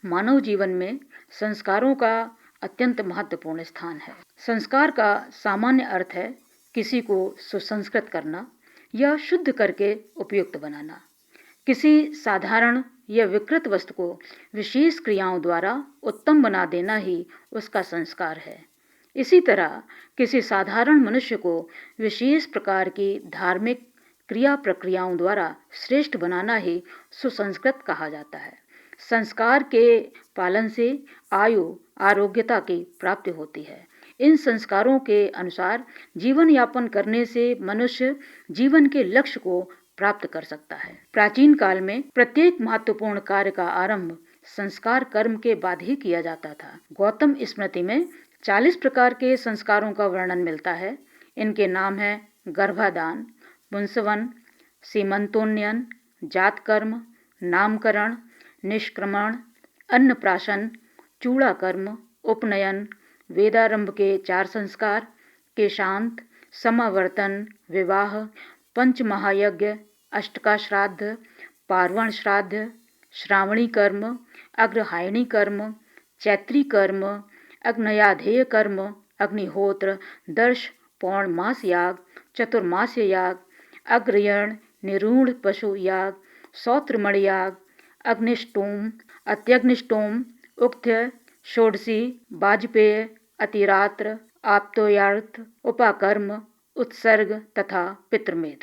मानव जीवन में संस्कारों का अत्यंत महत्वपूर्ण स्थान है। संस्कार का सामान्य अर्थ है किसी को सुसंस्कृत करना या शुद्ध करके उपयुक्त बनाना। किसी साधारण या विकृत वस्तु को विशेष क्रियाओं द्वारा उत्तम बना देना ही उसका संस्कार है। इसी तरह किसी साधारण मनुष्य को विशेष प्रकार की धार्मिक क्रिया प्रक्रियाओं द्वारा श्रेष्ठ बनाना ही सुसंस्कृत कहा जाता है। संस्कार के पालन से आयु आरोग्यता की प्राप्ति होती है। इन संस्कारों के अनुसार जीवन यापन करने से मनुष्य जीवन के लक्ष्य को प्राप्त कर सकता है। प्राचीन काल में प्रत्येक महत्वपूर्ण कार्य का आरंभ संस्कार कर्म के बाद ही किया जाता था। गौतम स्मृति में 40 प्रकार के संस्कारों का वर्णन मिलता है। इनके नाम है गर्भाधान, पुंसवन, सीमंतोन्नयन, जात कर्म, नामकरण, निष्क्रमण, अन्नप्राशन, चूड़ा कर्म, उपनयन, वेदारंभ के 4 संस्कार, केशांत, समावर्तन, विवाह, पंचमहायज्ञ, अष्टका श्राद्ध, पार्वण श्राद्ध, श्रावणी कर्म, अग्रहायणी कर्म, चैत्री कर्म, अग्नयाधेय कर्म, अग्निहोत्र, दर्श, पौर्णमास याग, चतुर्मास्य याग, अग्रयण, निरूढ़ पशु याग, सौत्रमण याग, अग्निष्टोम, अत्यग्निष्टोम, उक्थ्य, षोडशी, वाजपेय, अतिरात्र, आप्तोयार्थ, उपाकर्म, उत्सर्ग तथा पितृमेध।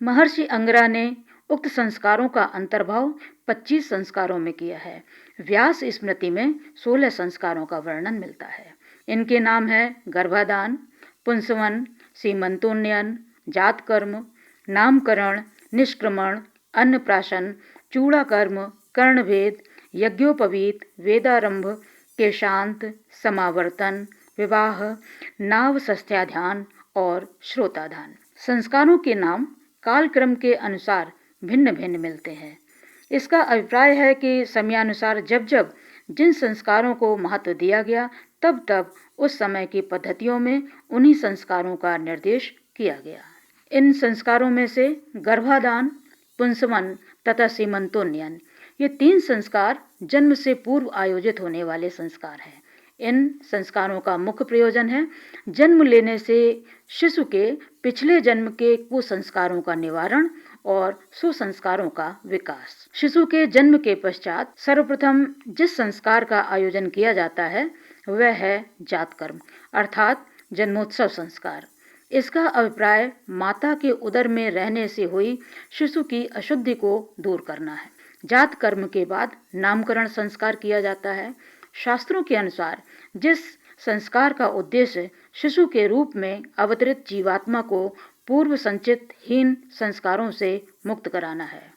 महर्षि अंगरा ने उक्त संस्कारों का अंतर्भाव 25 संस्कारों में किया है। व्यास स्मृति में 16 संस्कारों का वर्णन मिलता है। इनके नाम है गर्भाधान, पुंसवन, सीमंतोन्नयन, जात कर्म, नामकरण, निष्क्रमण, अन्नप्राशन, चूड़ा कर्म, कर्णभेद, यज्ञोपवीत, वेदारंभ, केशांत, समावर्तन, विवाह, नाव सस्त्याध्यान और श्रोताधान। संस्कारों के नाम कालक्रम के अनुसार भिन्न भिन्न मिलते हैं। इसका अभिप्राय है कि समयानुसार जब जब जिन संस्कारों को महत्व दिया गया तब तब उस समय की पद्धतियों में उन्हीं संस्कारों का निर्देश किया गया। इन संस्कारों में से गर्भाधान, पुंसवन तथा सीमंतोन्नयन ये 3 संस्कार जन्म से पूर्व आयोजित होने वाले संस्कार हैं। इन संस्कारों का मुख्य प्रयोजन है जन्म लेने से शिशु के पिछले जन्म के कुसंस्कारों का निवारण और सुसंस्कारों का विकास। शिशु के जन्म के पश्चात सर्वप्रथम जिस संस्कार का आयोजन किया जाता है वह है जात कर्म अर्थात जन्मोत्सव संस्कार। इसका अभिप्राय माता के उदर में रहने से हुई शिशु की अशुद्धि को दूर करना है। जात कर्म के बाद नामकरण संस्कार किया जाता है। शास्त्रों के अनुसार जिस संस्कार का उद्देश्य शिशु के रूप में अवतरित जीवात्मा को पूर्व संचित हीन संस्कारों से मुक्त कराना है।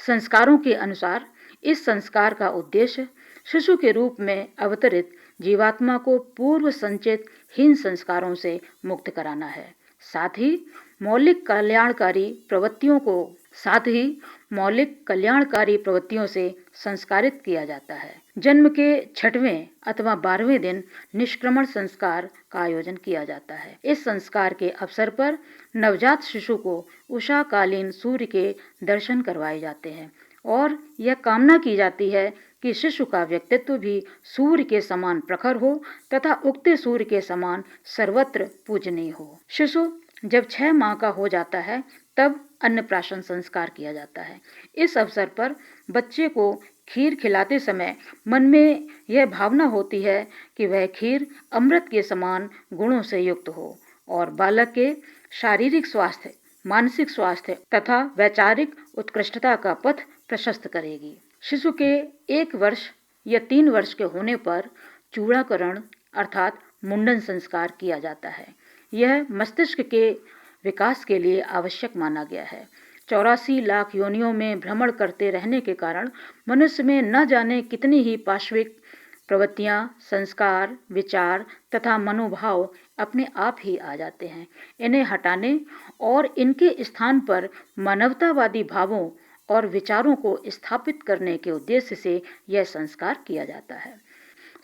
संस्कारों के अनुसार इस संस्कार का उद्देश्य शिशु के रूप में अवतरित जीवात्मा को पूर्व संचित हीन संस्कारों से मुक्त कराना है। साथ ही मौलिक कल्याणकारी प्रवृत्तियों से संस्कारित किया जाता है। जन्म के 6वें अथवा 12वें दिन निष्क्रमण संस्कार का आयोजन किया जाता है। इस संस्कार के अवसर पर नवजात शिशु को उषाकालीन सूर्य के दर्शन करवाए जाते हैं और यह कामना की जाती है कि शिशु का व्यक्तित्व भी सूर्य के समान प्रखर हो तथा उगते सूर्य के समान सर्वत्र पूजनीय हो। शिशु जब 6 माह का हो जाता है तब अन्नप्राशन संस्कार किया जाता है। इस अवसर पर बच्चे को खीर खिलाते समय मन में यह भावना होती है कि वह खीर अमृत के समान गुणों से युक्त हो और बालक के शारीरिक स्वास्थ्य, मानसिक स्वास्थ्य तथा वैचारिक उत्कृष्टता का पथ प्रशस्त करेगी। शिशु के 1 वर्ष या 3 वर्ष के होने पर चूड़ाकरण अर्थात मुंडन संस्कार किया जाता है। यह मस्तिष्क के विकास के लिए आवश्यक माना गया है। 84 लाख योनियों में भ्रमण करते रहने के कारण मनुष्य में न जाने कितनी ही पाश्विक प्रवृत्तियां, संस्कार, विचार तथा मनोभाव अपने आप ही आ जाते हैं। इन्हें हटाने और इनके स्थान पर मानवतावादी भावों और विचारों को स्थापित करने के उद्देश्य से यह संस्कार किया जाता है।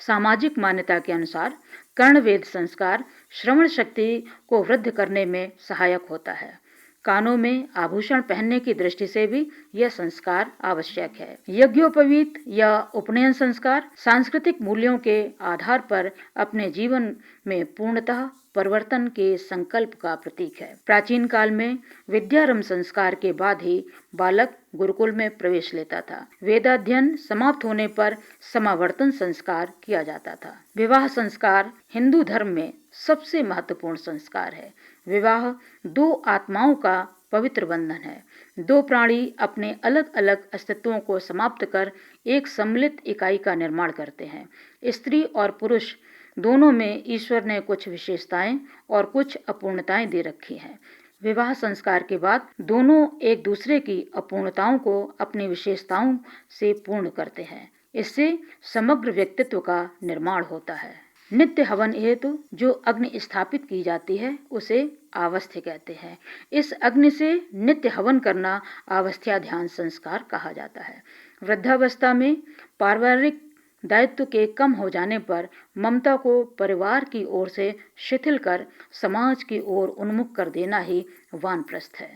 सामाजिक मान्यता के अनुसार कर्णवेद संस्कार श्रवण शक्ति को वृद्ध करने में सहायक होता है। कानों में आभूषण पहनने की दृष्टि से भी यह संस्कार आवश्यक है। यज्ञोपवीत या उपनयन संस्कार सांस्कृतिक मूल्यों के आधार पर अपने जीवन में पूर्णतः परिवर्तन के संकल्प का प्रतीक है। प्राचीन काल में विद्यारंभ संस्कार के बाद ही बालक गुरुकुल में प्रवेश लेता था। वेदाध्ययन समाप्त होने पर समावर्तन संस्कार किया जाता था। विवाह संस्कार हिंदू धर्म में सबसे महत्वपूर्ण संस्कार है। विवाह दो आत्माओं का पवित्र बंधन है। दो प्राणी अपने अलग अलग अस्तित्वों को समाप्त कर एक सम्मिलित इकाई का निर्माण करते हैं। स्त्री और पुरुष दोनों में ईश्वर ने कुछ विशेषताएं और कुछ अपूर्णताएं दे रखी हैं। विवाह संस्कार के बाद दोनों एक दूसरे की अपूर्णताओं को अपनी विशेषताओं से पूर्ण करते हैं। इससे समग्र व्यक्तित्व का निर्माण होता है। नित्य हवन हेतु जो अग्नि स्थापित की जाती है उसे आवस्थ्य कहते हैं। इस अग्नि से नित्य हवन करना आवस्थ्या ध्यान संस्कार कहा जाता है। वृद्धावस्था में पारिवारिक दायित्व के कम हो जाने पर ममता को परिवार की ओर से शिथिल कर समाज की ओर उन्मुख कर देना ही वानप्रस्थ है।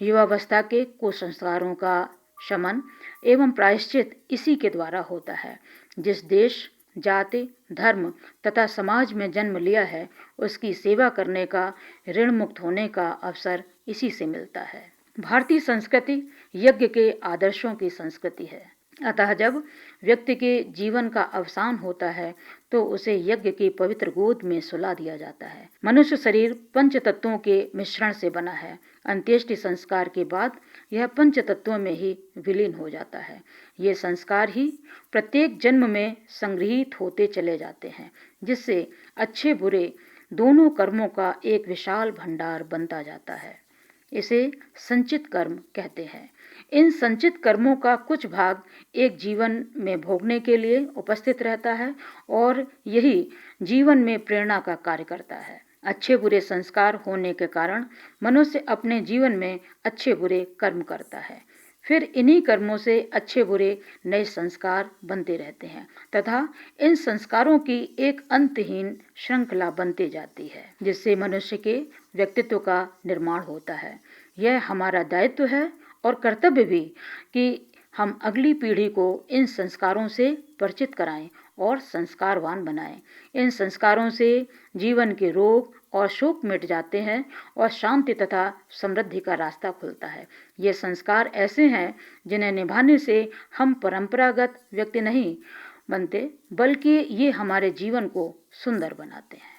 युवावस्था के कुसंस्कारों का शमन एवं प्रायश्चित इसी के द्वारा होता है। जिस देश, जाति, धर्म तथा समाज में जन्म लिया है उसकी सेवा करने का, ऋण मुक्त होने का अवसर इसी से मिलता है। भारतीय संस्कृति यज्ञ के आदर्शों की संस्कृति है। अतः जब व्यक्ति के जीवन का अवसान होता है तो उसे यज्ञ की पवित्र गोद में सुला दिया जाता है। मनुष्य शरीर पंच तत्वों के मिश्रण से बना है। अंत्येष्टि संस्कार के बाद यह पंच तत्वों में ही विलीन हो जाता है। ये संस्कार ही प्रत्येक जन्म में संग्रहित होते चले जाते हैं, जिससे अच्छे बुरे दोनों कर्मों का एक विशाल भंडार बनता जाता है। इसे संचित कर्म कहते हैं। इन संचित कर्मों का कुछ भाग एक जीवन में भोगने के लिए उपस्थित रहता है और यही जीवन में प्रेरणा का कार्य करता है। अच्छे बुरे संस्कार होने के कारण मनुष्य अपने जीवन में अच्छे बुरे कर्म करता है। फिर इन्हीं कर्मों से अच्छे बुरे नए संस्कार बनते रहते हैं तथा इन संस्कारों की एक अंतहीन श्रृंखला बनती जाती है, जिससे मनुष्य के व्यक्तित्व का निर्माण होता है। यह हमारा दायित्व है और कर्तव्य भी कि हम अगली पीढ़ी को इन संस्कारों से परिचित कराएं और संस्कारवान बनाएं। इन संस्कारों से जीवन के रोग और शोक मिट जाते हैं और शांति तथा समृद्धि का रास्ता खुलता है। ये संस्कार ऐसे हैं जिन्हें निभाने से हम परंपरागत व्यक्ति नहीं बनते, बल्कि ये हमारे जीवन को सुंदर बनाते हैं।